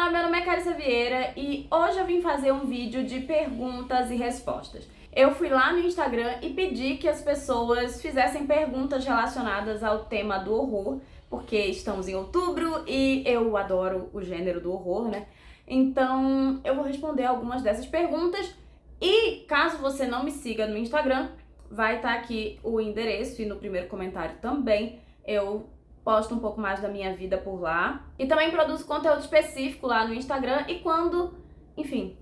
Olá, meu nome é Carissa Vieira e hoje eu vim fazer um vídeo de perguntas e respostas. Eu fui lá no Instagram e pedi que as pessoas fizessem perguntas relacionadas ao tema do horror, porque estamos em outubro e eu adoro o gênero do horror, né? Então eu vou responder algumas dessas perguntas e caso você não me siga no Instagram, vai estar aqui o endereço e no primeiro comentário também. Eu posto um pouco mais da minha vida por lá. E também produzo conteúdo específico lá no Instagram. E quando, enfim,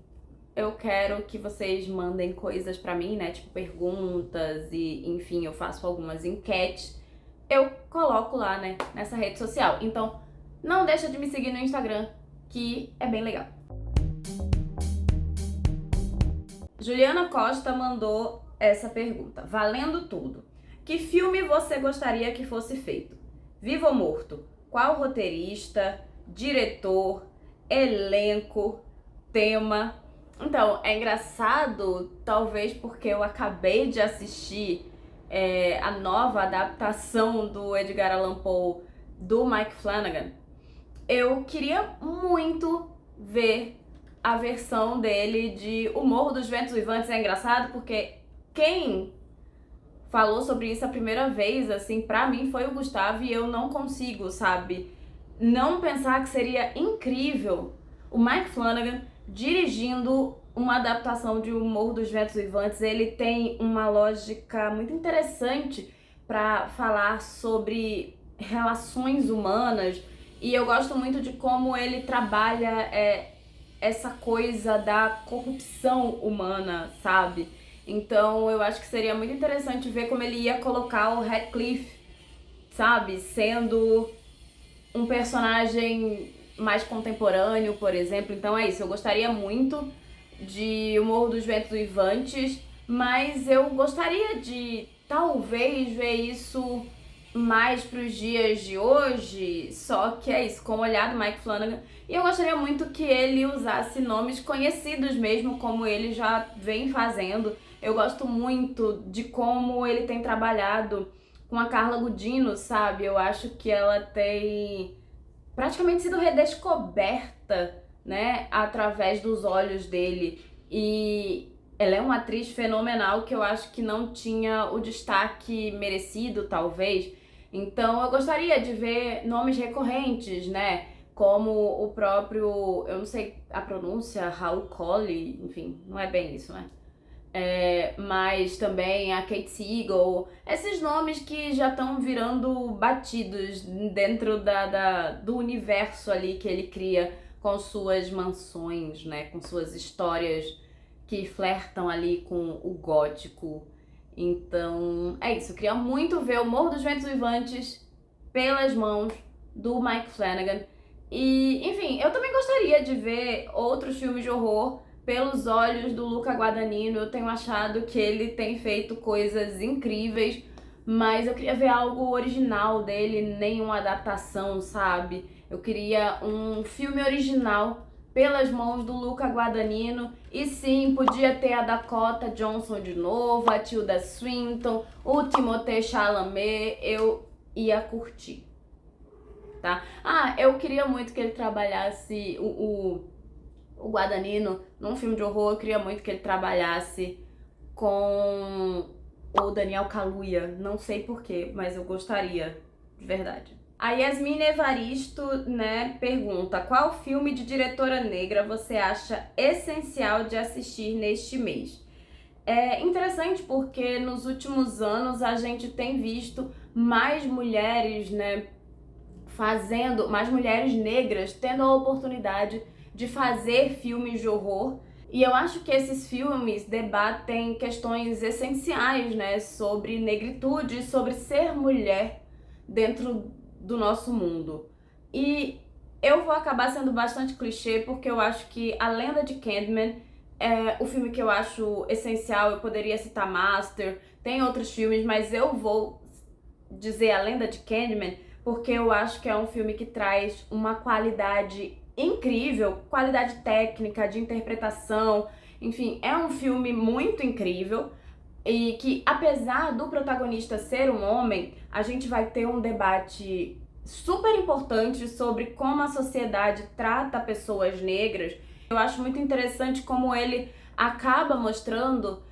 eu quero que vocês mandem coisas pra mim, né? Tipo perguntas e, enfim, eu faço algumas enquetes. Eu coloco lá, né? Nessa rede social. Então, não deixa de me seguir no Instagram, que é bem legal. Juliana Costa mandou essa pergunta. Valendo tudo. Que filme você gostaria que fosse feito? Vivo ou morto? Qual roteirista, diretor, elenco, tema? Então, é engraçado, talvez porque eu acabei de assistir a nova adaptação do Edgar Allan Poe do Mike Flanagan. Eu queria muito ver a versão dele de O Morro dos Ventos Uivantes. É engraçado porque quem falou sobre isso a primeira vez, assim, pra mim foi o Gustavo, e eu não consigo, sabe, não pensar que seria incrível o Mike Flanagan dirigindo uma adaptação de O Morro dos Ventos Uivantes. Ele tem uma lógica muito interessante pra falar sobre relações humanas, e eu gosto muito de como ele trabalha essa coisa da corrupção humana, sabe? Então eu acho que seria muito interessante ver como ele ia colocar o Radcliffe, sabe? Sendo um personagem mais contemporâneo, por exemplo. Então é isso, eu gostaria muito de O Morro dos Ventos Uivantes, mas eu gostaria de talvez ver isso mais pros dias de hoje, só que é isso, com o olhar do Mike Flanagan. E eu gostaria muito que ele usasse nomes conhecidos mesmo, como ele já vem fazendo. Eu gosto muito de como ele tem trabalhado com a Carla Gudino, sabe? Eu acho que ela tem praticamente sido redescoberta, né, através dos olhos dele. E ela é uma atriz fenomenal que eu acho que não tinha o destaque merecido, talvez. Então eu gostaria de ver nomes recorrentes, né? Como o próprio, eu não sei a pronúncia, Raul Colli, enfim, não é bem isso, né? Mas também a Kate Siegel, esses nomes que já estão virando batidos dentro do universo ali que ele cria com suas mansões, né? Com suas histórias que flertam ali com o gótico. Então, é isso. Eu queria muito ver O Morro dos Ventos Uivantes pelas mãos do Mike Flanagan. E, enfim, eu também gostaria de ver outros filmes de horror pelos olhos do Luca Guadagnino. Eu tenho achado que ele tem feito coisas incríveis, mas eu queria ver algo original dele, nenhuma adaptação, sabe? Eu queria um filme original pelas mãos do Luca Guadagnino. E sim, podia ter a Dakota Johnson de novo, a Tilda Swinton, o Timothée Chalamet, eu ia curtir, tá? Ah, eu queria muito que ele trabalhasse o Guadagnino num filme de horror. Eu queria muito que ele trabalhasse com o Daniel Kaluuya, não sei porquê, mas eu gostaria, de verdade. A Yasmin Evaristo, né, pergunta: qual filme de diretora negra você acha essencial de assistir neste mês? É interessante porque nos últimos anos a gente tem visto mais mulheres, né, mais mulheres negras tendo a oportunidade de fazer filmes de horror. E eu acho que esses filmes debatem questões essenciais, né, sobre negritude, sobre ser mulher dentro do nosso mundo. E eu vou acabar sendo bastante clichê, porque eu acho que A Lenda de Candyman é o filme que eu acho essencial. Eu poderia citar Master, tem outros filmes, mas eu vou dizer A Lenda de Candyman porque eu acho que é um filme que traz uma qualidade incrível, qualidade técnica, de interpretação, enfim, é um filme muito incrível. E que, apesar do protagonista ser um homem, a gente vai ter um debate super importante sobre como a sociedade trata pessoas negras. Eu acho muito interessante como ele acaba mostrando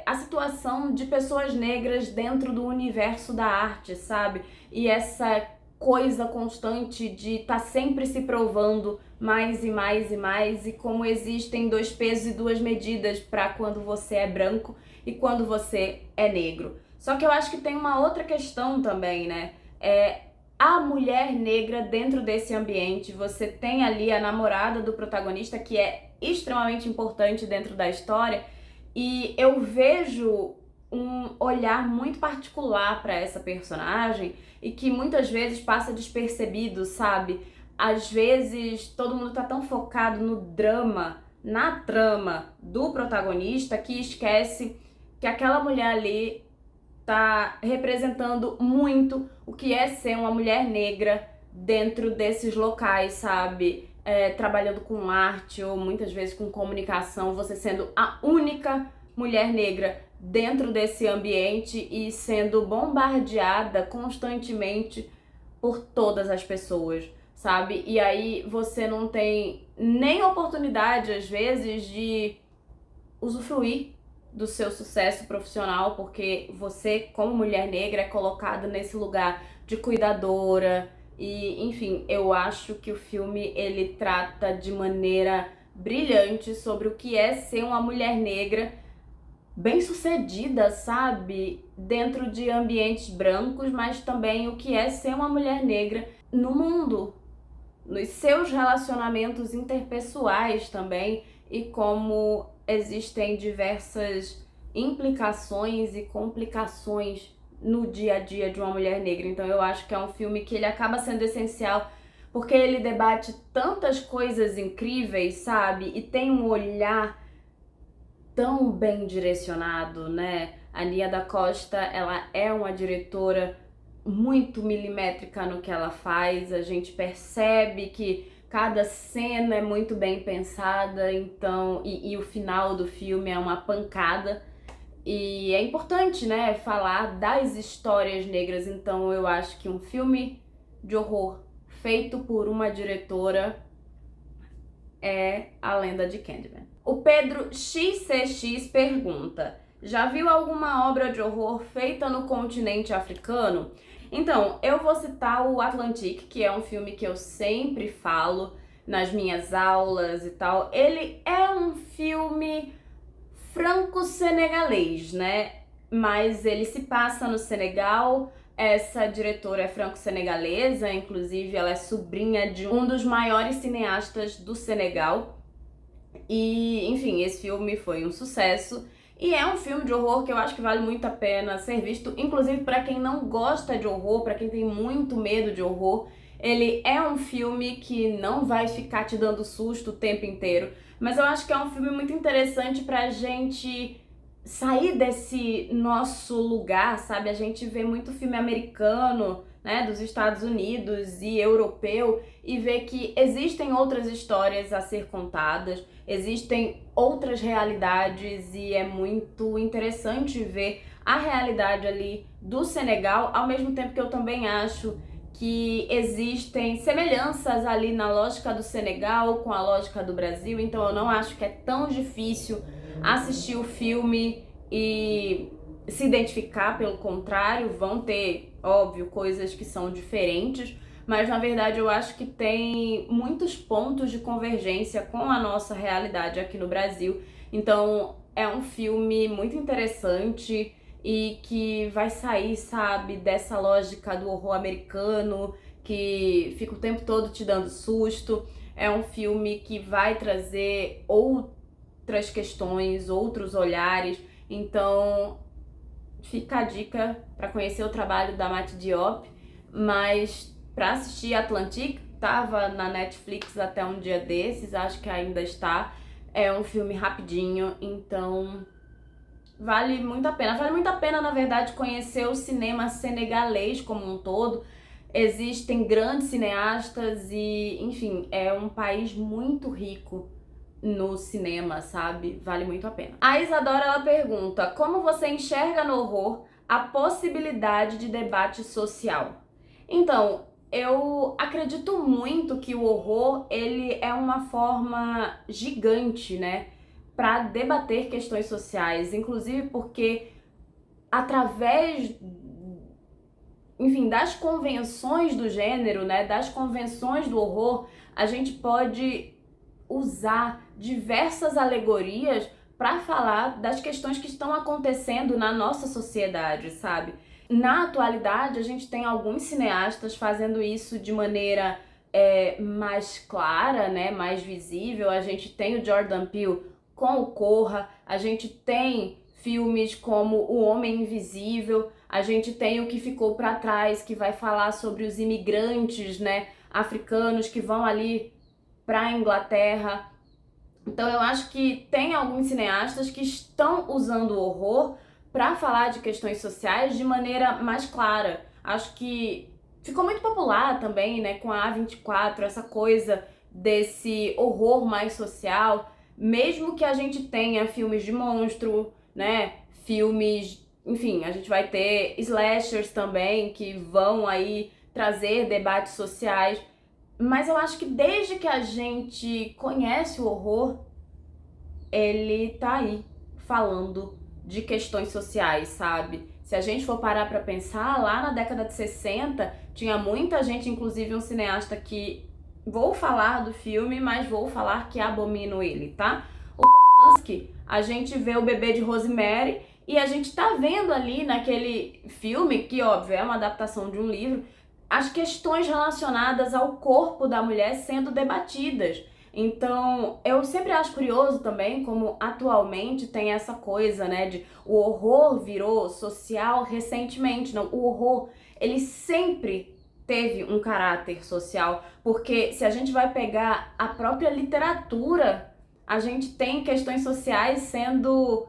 a situação de pessoas negras dentro do universo da arte, sabe? E essa coisa constante de estar sempre se provando mais e mais e mais, e como existem dois pesos e duas medidas para quando você é branco e quando você é negro. Só que eu acho que tem uma outra questão também, né? A mulher negra dentro desse ambiente. Você tem ali a namorada do protagonista, que é extremamente importante dentro da história, e eu vejo um olhar muito particular para essa personagem e que muitas vezes passa despercebido, sabe? Às vezes todo mundo tá tão focado no drama, na trama do protagonista, que esquece que aquela mulher ali tá representando muito o que é ser uma mulher negra dentro desses locais, sabe? Trabalhando com arte ou muitas vezes com comunicação, você sendo a única mulher negra dentro desse ambiente e sendo bombardeada constantemente por todas as pessoas, sabe? E aí você não tem nem oportunidade, às vezes, de usufruir do seu sucesso profissional, porque você, como mulher negra, é colocada nesse lugar de cuidadora. E, enfim, eu acho que o filme ele trata de maneira brilhante sobre o que é ser uma mulher negra bem-sucedida, sabe? Dentro de ambientes brancos, mas também o que é ser uma mulher negra no mundo, nos seus relacionamentos interpessoais também, e como existem diversas implicações e complicações no dia a dia de uma mulher negra. Então eu acho que é um filme que ele acaba sendo essencial porque ele debate tantas coisas incríveis, sabe? E tem um olhar tão bem direcionado, né? A Nia da Costa, ela é uma diretora muito milimétrica no que ela faz. A gente percebe que cada cena é muito bem pensada, então, e o final do filme é uma pancada. E é importante, né, falar das histórias negras. Então eu acho que um filme de horror feito por uma diretora é A Lenda de Candyman. O Pedro XCX pergunta: já viu alguma obra de horror feita no continente africano? Então, eu vou citar o Atlantique, que é um filme que eu sempre falo nas minhas aulas e tal. Ele é um filme franco-senegalês, né? Mas ele se passa no Senegal. Essa diretora é franco-senegalesa, inclusive ela é sobrinha de um dos maiores cineastas do Senegal. E, enfim, esse filme foi um sucesso. E é um filme de horror que eu acho que vale muito a pena ser visto, inclusive para quem não gosta de horror, para quem tem muito medo de horror. Ele é um filme que não vai ficar te dando susto o tempo inteiro, mas eu acho que é um filme muito interessante pra gente sair desse nosso lugar, sabe? A gente vê muito filme americano, né, dos Estados Unidos e europeu, e vê que existem outras histórias a ser contadas, existem outras realidades, e é muito interessante ver a realidade ali do Senegal, ao mesmo tempo que eu também acho que existem semelhanças ali na lógica do Senegal com a lógica do Brasil. Então eu não acho que é tão difícil assistir o filme e se identificar. Pelo contrário, vão ter, óbvio, coisas que são diferentes, mas na verdade eu acho que tem muitos pontos de convergência com a nossa realidade aqui no Brasil. Então é um filme muito interessante e que vai sair, sabe, dessa lógica do horror americano que fica o tempo todo te dando susto. É um filme que vai trazer outras questões, outros olhares. Então fica a dica para conhecer o trabalho da Mati Diop, mas para assistir Atlantique, tava na Netflix até um dia desses, acho que ainda está. É um filme rapidinho, então vale muito a pena. Vale muito a pena, na verdade, conhecer o cinema senegalês como um todo. Existem grandes cineastas e, enfim, é um país muito rico no cinema, sabe? Vale muito a pena. A Isadora, ela pergunta: como você enxerga no horror a possibilidade de debate social? Então, eu acredito muito que o horror, ele é uma forma gigante, né, para debater questões sociais, inclusive porque através, enfim, das convenções do gênero, né, das convenções do horror, a gente pode usar diversas alegorias para falar das questões que estão acontecendo na nossa sociedade, sabe? Na atualidade, a gente tem alguns cineastas fazendo isso de maneira mais clara, né, mais visível. A gente tem o Jordan Peele com o Corra, a gente tem filmes como O Homem Invisível, a gente tem O Que Ficou para Trás, que vai falar sobre os imigrantes, né, africanos que vão ali para a Inglaterra. Então eu acho que tem alguns cineastas que estão usando o horror para falar de questões sociais de maneira mais clara. Acho que ficou muito popular também, né, com a A24, essa coisa desse horror mais social, mesmo que a gente tenha filmes de monstro, né, filmes, enfim, a gente vai ter slashers também que vão aí trazer debates sociais. Mas eu acho que desde que a gente conhece o horror, ele tá aí falando de questões sociais, sabe? Se a gente for parar pra pensar, lá na década de 60, tinha muita gente, inclusive um cineasta que vou falar do filme, mas vou falar que abomino ele, tá? O Polanski, a gente vê O Bebê de Rosemary e a gente tá vendo ali naquele filme, que óbvio é uma adaptação de um livro, as questões relacionadas ao corpo da mulher sendo debatidas. Então, eu sempre acho curioso também como atualmente tem essa coisa, né, de o horror virou social recentemente. Não, o horror, ele sempre teve um caráter social, porque se a gente vai pegar a própria literatura, a gente tem questões sociais sendo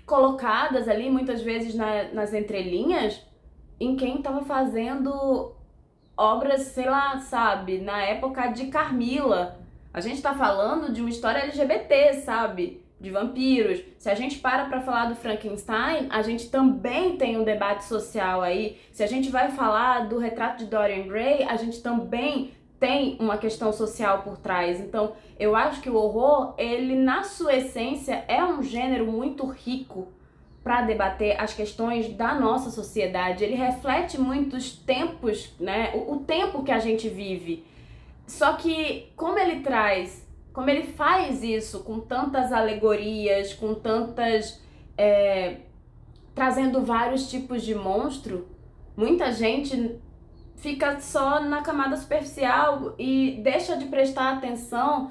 colocadas ali, muitas vezes nas entrelinhas, em quem estava fazendo obras, sei lá, sabe, na época de Carmila. A gente tá falando de uma história LGBT, sabe? De vampiros. Se a gente para pra falar do Frankenstein, a gente também tem um debate social aí. Se a gente vai falar do Retrato de Dorian Gray, a gente também tem uma questão social por trás. Então, eu acho que o horror, ele na sua essência é um gênero muito rico para debater as questões da nossa sociedade. Ele reflete muitos tempos, né? O tempo que a gente vive. Só que como ele faz isso com tantas alegorias, com tantas trazendo vários tipos de monstro, muita gente fica só na camada superficial e deixa de prestar atenção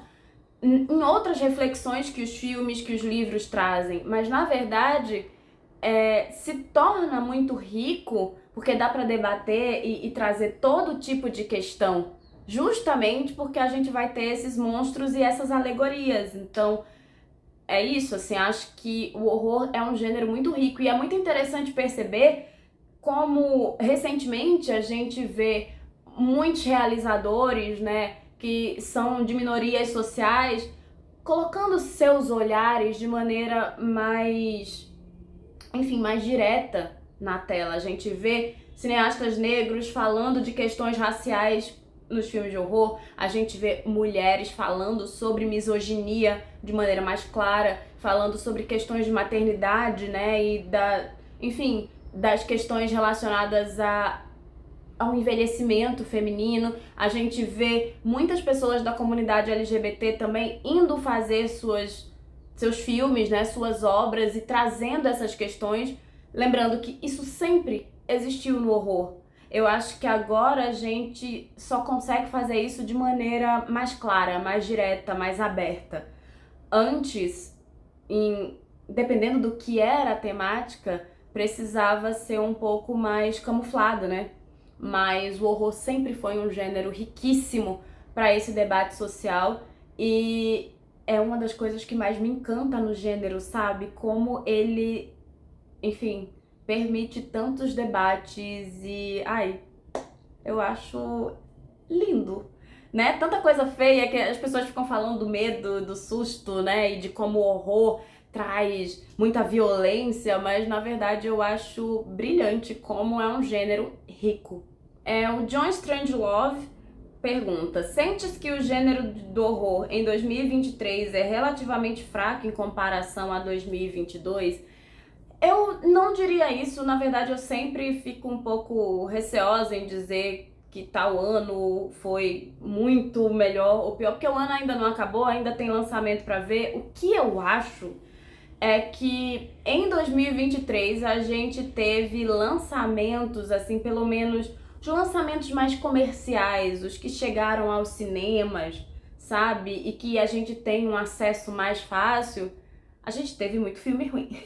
em outras reflexões que os filmes, que os livros trazem. Mas na verdade se torna muito rico porque dá para debater e trazer todo tipo de questão, justamente porque a gente vai ter esses monstros e essas alegorias. Então é isso, assim, acho que o horror é um gênero muito rico e é muito interessante perceber como recentemente a gente vê muitos realizadores, né, que são de minorias sociais, colocando seus olhares de maneira mais, enfim, mais direta na tela. A gente vê cineastas negros falando de questões raciais nos filmes de horror, a gente vê mulheres falando sobre misoginia de maneira mais clara, falando sobre questões de maternidade, né, e enfim, das questões relacionadas ao envelhecimento feminino. A gente vê muitas pessoas da comunidade LGBT também indo fazer seus filmes, né, suas obras e trazendo essas questões, lembrando que isso sempre existiu no horror. Eu acho que agora a gente só consegue fazer isso de maneira mais clara, mais direta, mais aberta. Antes, dependendo do que era a temática, precisava ser um pouco mais camuflado, né? Mas o horror sempre foi um gênero riquíssimo para esse debate social e é uma das coisas que mais me encanta no gênero, sabe? Como ele, enfim, permite tantos debates e, eu acho lindo, né? Tanta coisa feia que as pessoas ficam falando do medo, do susto, né? E de como o horror traz muita violência, mas na verdade eu acho brilhante como é um gênero rico. O John Strangelove pergunta: sentes que o gênero do horror em 2023 é relativamente fraco em comparação a 2022? Eu não diria isso, na verdade eu sempre fico um pouco receosa em dizer que tal ano foi muito melhor ou pior, porque o ano ainda não acabou, ainda tem lançamento pra ver. O que eu acho é que em 2023 a gente teve lançamentos, assim, pelo menos os lançamentos mais comerciais, os que chegaram aos cinemas, sabe? E que a gente tem um acesso mais fácil. A gente teve muito filme ruim.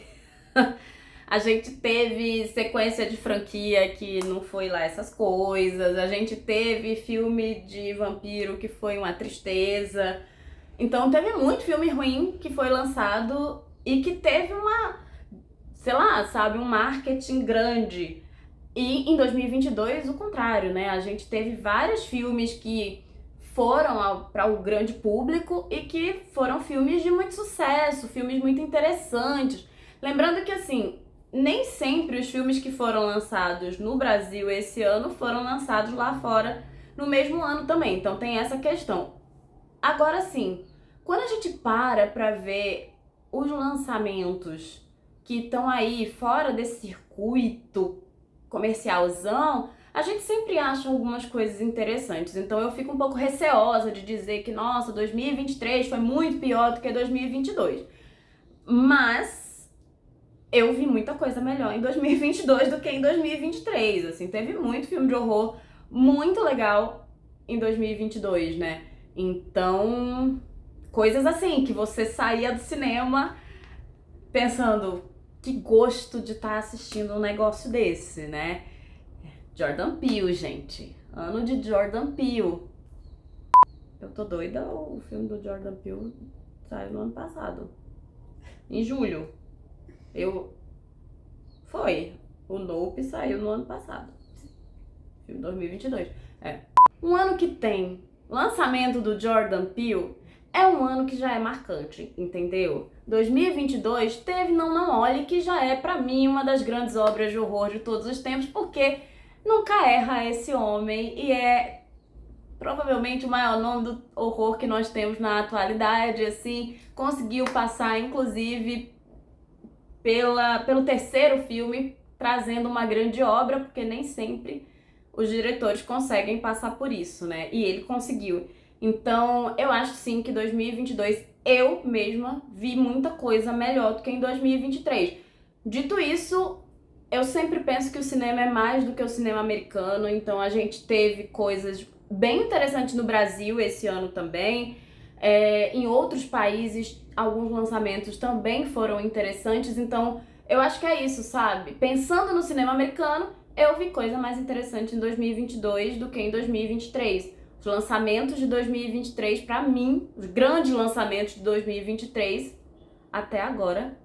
A gente teve sequência de franquia que não foi lá essas coisas. A gente teve filme de vampiro que foi uma tristeza. Então teve muito filme ruim que foi lançado e que teve uma, sei lá, sabe, um marketing grande. E em 2022, o contrário, né? A gente teve vários filmes que foram para o grande público e que foram filmes de muito sucesso, filmes muito interessantes. Lembrando que, assim, nem sempre os filmes que foram lançados no Brasil esse ano foram lançados lá fora no mesmo ano também. Então tem essa questão. Agora sim, quando a gente para ver os lançamentos que estão aí fora desse circuito comercialzão, a gente sempre acha algumas coisas interessantes. Então eu fico um pouco receosa de dizer que, nossa, 2023 foi muito pior do que 2022. Mas eu vi muita coisa melhor em 2022 do que em 2023, assim, teve muito filme de horror muito legal em 2022, né? Então, coisas assim, que você saía do cinema pensando, que gosto de estar assistindo um negócio desse, né? Jordan Peele, gente. Ano de Jordan Peele. Eu tô doida, o filme do Jordan Peele saiu no ano passado. Em julho. Foi. O Nope saiu no ano passado. Filme 2022. Um ano que tem lançamento do Jordan Peele é um ano que já é marcante, entendeu? 2022 teve Não Olhe, que já é pra mim uma das grandes obras de horror de todos os tempos, porque nunca erra esse homem e é provavelmente o maior nome do horror que nós temos na atualidade, assim, conseguiu passar inclusive pelo terceiro filme, trazendo uma grande obra, porque nem sempre os diretores conseguem passar por isso, né? E ele conseguiu. Então, eu acho sim que 2022 eu mesma vi muita coisa melhor do que em 2023. Dito isso, eu sempre penso que o cinema é mais do que o cinema americano, então a gente teve coisas bem interessantes no Brasil esse ano também. Em outros países, alguns lançamentos também foram interessantes, então eu acho que é isso, sabe? Pensando no cinema americano, eu vi coisa mais interessante em 2022 do que em 2023. Os lançamentos de 2023, pra mim, os grandes lançamentos de 2023, até agora,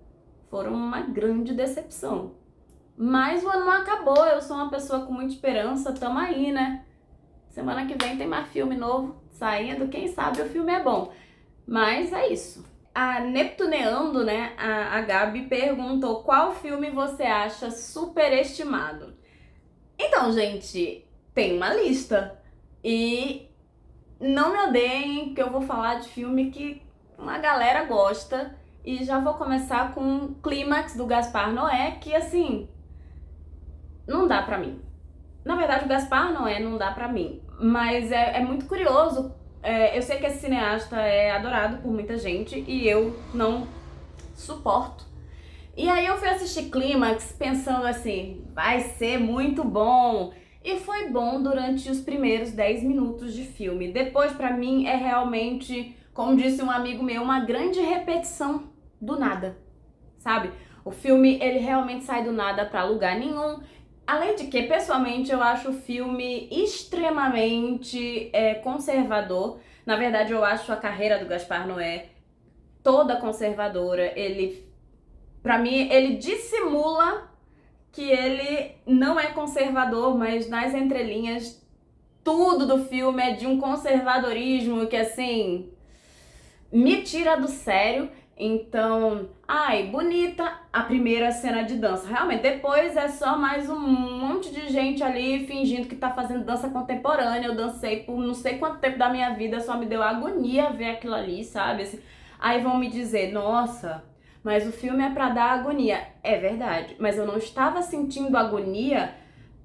foram uma grande decepção. Mas o ano não acabou, eu sou uma pessoa com muita esperança, tamo aí, né? Semana que vem tem mais filme novo saindo, quem sabe o filme é bom. Mas é isso. A Neptuneando, né, a Gabi perguntou qual filme você acha superestimado. Então, gente, tem uma lista. E não me odeiem que eu vou falar de filme que uma galera gosta. E já vou começar com Clímax do Gaspar Noé, que assim, não dá pra mim. Na verdade, o Gaspar Noé não dá pra mim. Mas é muito curioso. Eu sei que esse cineasta é adorado por muita gente e eu não suporto. E aí eu fui assistir Clímax pensando assim, vai ser muito bom. E foi bom durante os primeiros 10 minutos de filme. Depois, pra mim, é realmente, como disse um amigo meu, uma grande repetição do nada, sabe? O filme, ele realmente sai do nada pra lugar nenhum. Além de que, pessoalmente, eu acho o filme extremamente conservador. Na verdade, eu acho a carreira do Gaspar Noé toda conservadora. Pra mim, ele dissimula que ele não é conservador, mas nas entrelinhas, tudo do filme é de um conservadorismo que, assim, me tira do sério. Então, ai, bonita a primeira cena de dança. Realmente, depois é só mais um monte de gente ali fingindo que tá fazendo dança contemporânea. Eu dancei por não sei quanto tempo da minha vida, só me deu agonia ver aquilo ali, sabe? Assim, aí vão me dizer, nossa, mas o filme é pra dar agonia. É verdade, mas eu não estava sentindo agonia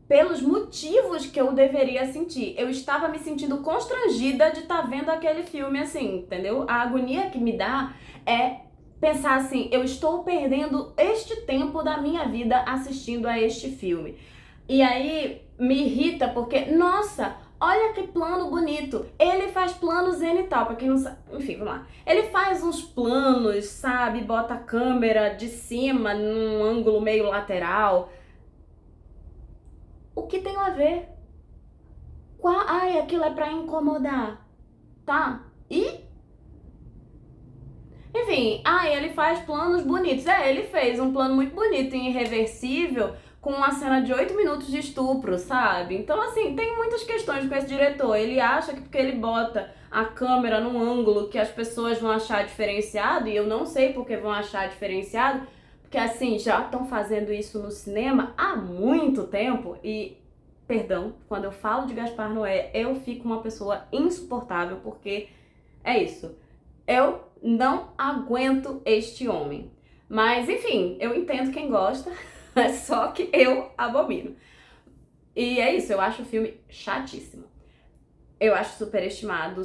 pelos motivos que eu deveria sentir. Eu estava me sentindo constrangida de estar vendo aquele filme assim, entendeu? A agonia que me dá é pensar assim, eu estou perdendo este tempo da minha vida assistindo a este filme. E aí me irrita porque, nossa, olha que plano bonito. Ele faz planos zenital, pra quem não sabe. Enfim, vamos lá. Ele faz uns planos, sabe? Bota a câmera de cima num ângulo meio lateral. O que tem a ver? Ai, aquilo é pra incomodar, tá? E enfim, ele faz planos bonitos. Ele fez um plano muito bonito e irreversível com uma cena de 8 minutos de estupro, sabe? Então, assim, tem muitas questões com esse diretor. Ele acha que porque ele bota a câmera num ângulo que as pessoas vão achar diferenciado, e eu não sei porque vão achar diferenciado, porque, assim, já estão fazendo isso no cinema há muito tempo e... Perdão, quando eu falo de Gaspar Noé, eu fico uma pessoa insuportável, porque é isso. Eu não aguento este homem. Mas, enfim, eu entendo quem gosta, é só que eu abomino. E é isso, eu acho o filme chatíssimo. Eu acho superestimado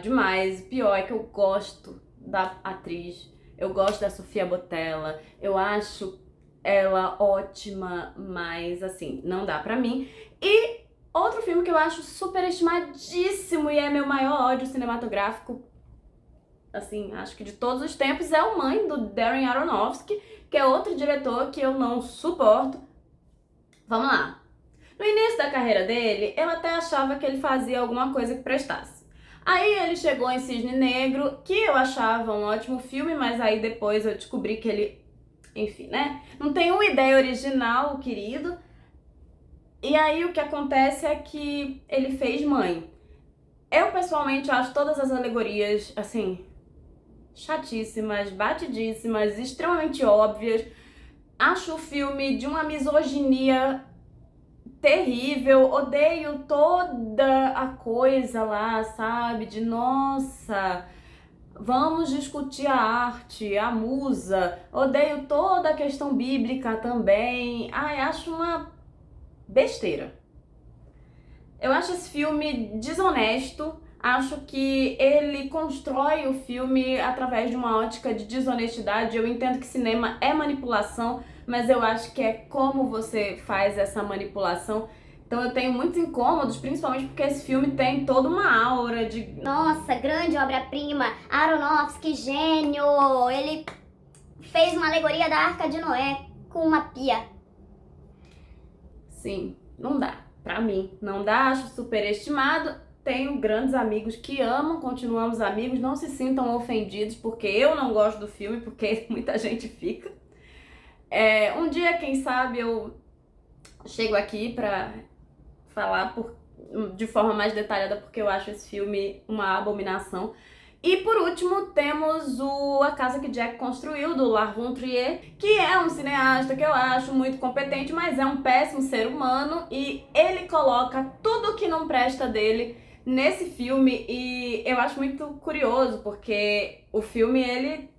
demais. Pior é que eu gosto da atriz, eu gosto da Sofia Boutella, eu acho ela ótima, mas assim, não dá pra mim. E outro filme que eu acho superestimadíssimo e é meu maior ódio cinematográfico, assim, acho que de todos os tempos, é o Mãe, do Darren Aronofsky, que é outro diretor que eu não suporto. Vamos lá. No início da carreira dele, eu até achava que ele fazia alguma coisa que prestasse. Aí ele chegou em Cisne Negro, que eu achava um ótimo filme, mas aí depois eu descobri que ele, enfim, né? Não tem uma ideia original, querido. E aí o que acontece é que ele fez Mãe. Eu pessoalmente acho todas as alegorias, assim, chatíssimas, batidíssimas, extremamente óbvias. Acho o filme de uma misoginia terrível, odeio toda a coisa lá, sabe? De nossa, vamos discutir a arte, a musa. Odeio toda a questão bíblica também. Ai, acho uma besteira. Eu acho esse filme desonesto. Acho que ele constrói o filme através de uma ótica de desonestidade. Eu entendo que cinema é manipulação, mas eu acho que é como você faz essa manipulação. Então eu tenho muitos incômodos, principalmente porque esse filme tem toda uma aura de... Nossa, grande obra-prima, Aronofsky, gênio! Ele fez uma alegoria da Arca de Noé com uma pia. Sim, não dá. Pra mim, não dá, acho superestimado. Tenho grandes amigos que amam, continuamos amigos, não se sintam ofendidos porque eu não gosto do filme, porque muita gente fica. Um dia, quem sabe, eu chego aqui pra falar de forma mais detalhada porque eu acho esse filme uma abominação. E por último temos A Casa que Jack Construiu, do Lars von Trier, que é um cineasta que eu acho muito competente, mas é um péssimo ser humano e ele coloca tudo que não presta dele nesse filme e eu acho muito curioso porque o filme ele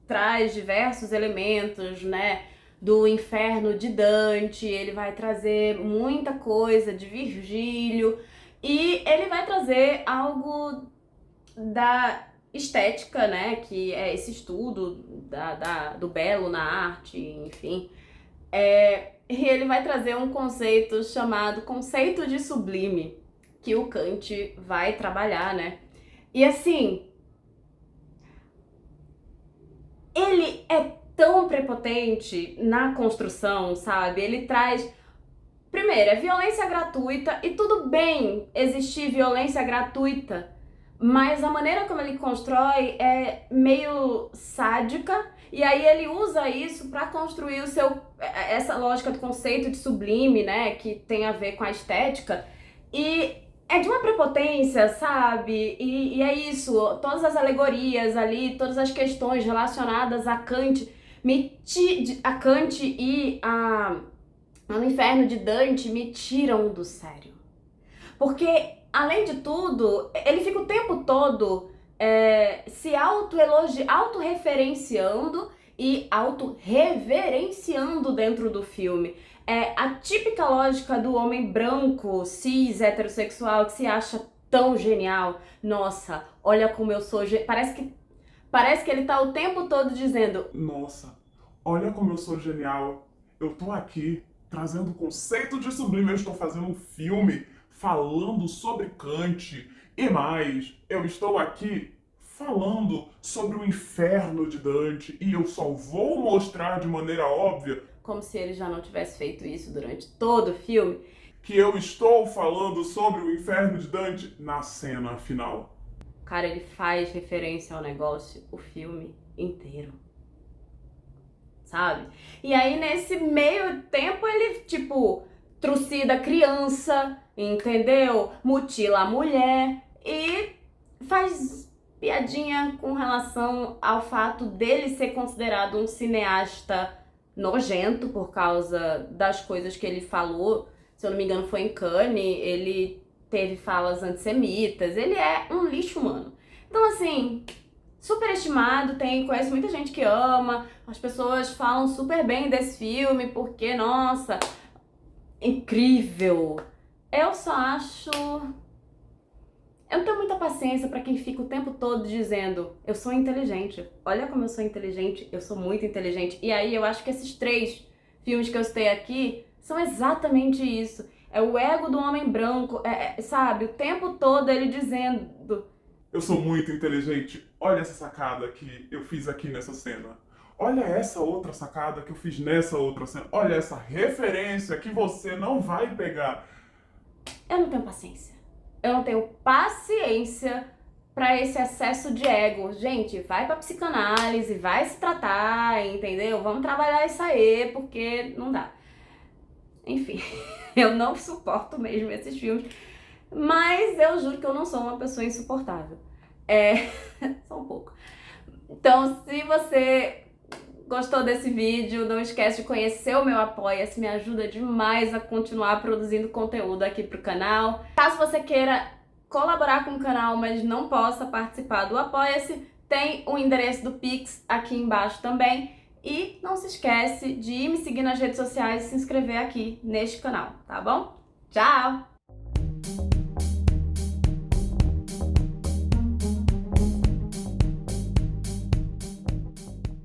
traz diversos elementos, né, do Inferno de Dante, ele vai trazer muita coisa de Virgílio e ele vai trazer algo da estética, né, que é esse estudo do belo na arte, enfim. E ele vai trazer um conceito chamado conceito de sublime, que o Kant vai trabalhar, né. E assim, ele é tão prepotente na construção, sabe? Ele traz... Primeiro, é violência gratuita, e tudo bem existir violência gratuita, mas a maneira como ele constrói é meio sádica, e aí ele usa isso para construir essa lógica do conceito de sublime, né, que tem a ver com a estética, e é de uma prepotência, sabe? E é isso, todas as alegorias ali, todas as questões relacionadas a Kant, a Kant e ao inferno de Dante me tiram do sério. Porque, além de tudo, ele fica o tempo todo se autorreferenciando e autorreverenciando dentro do filme. É a típica lógica do homem branco, cis, heterossexual, que se acha tão genial. Nossa, olha como eu sou Parece que ele tá o tempo todo dizendo: nossa, olha como eu sou genial. Eu tô aqui trazendo o conceito de sublime. Eu estou fazendo um filme falando sobre Kant. E mais, eu estou aqui falando sobre o inferno de Dante. E eu só vou mostrar de maneira óbvia, como se ele já não tivesse feito isso durante todo o filme, que eu estou falando sobre o inferno de Dante na cena final. Cara, ele faz referência ao negócio o filme inteiro. Sabe? E aí, nesse meio tempo, ele, tipo, trucida a criança, entendeu? Mutila a mulher e faz piadinha com relação ao fato dele ser considerado um cineasta nojento por causa das coisas que ele falou. Se eu não me engano, foi em Cannes, ele teve falas antissemitas, ele é um lixo humano. Então, assim, superestimado, conheço muita gente que ama, as pessoas falam super bem desse filme, porque, nossa, incrível. Eu só acho... Eu não tenho muita paciência pra quem fica o tempo todo dizendo: eu sou inteligente, olha como eu sou inteligente, eu sou muito inteligente. E aí eu acho que esses 3 filmes que eu citei aqui são exatamente isso. É o ego do homem branco, sabe? O tempo todo ele dizendo: eu sou muito inteligente, olha essa sacada que eu fiz aqui nessa cena. Olha essa outra sacada que eu fiz nessa outra cena. Olha essa referência que você não vai pegar. Eu não tenho paciência. Eu não tenho paciência pra esse excesso de ego. Gente, vai pra psicanálise, vai se tratar, entendeu? Vamos trabalhar isso aí, porque não dá. Enfim, eu não suporto mesmo esses filmes. Mas eu juro que eu não sou uma pessoa insuportável. Só um pouco. Então, se você gostou desse vídeo, não esquece de conhecer o meu Apoia-se, me ajuda demais a continuar produzindo conteúdo aqui pro canal. Caso você queira colaborar com o canal, mas não possa participar do Apoia-se, tem o endereço do Pix aqui embaixo também. E não se esquece de me seguir nas redes sociais e se inscrever aqui neste canal, tá bom? Tchau!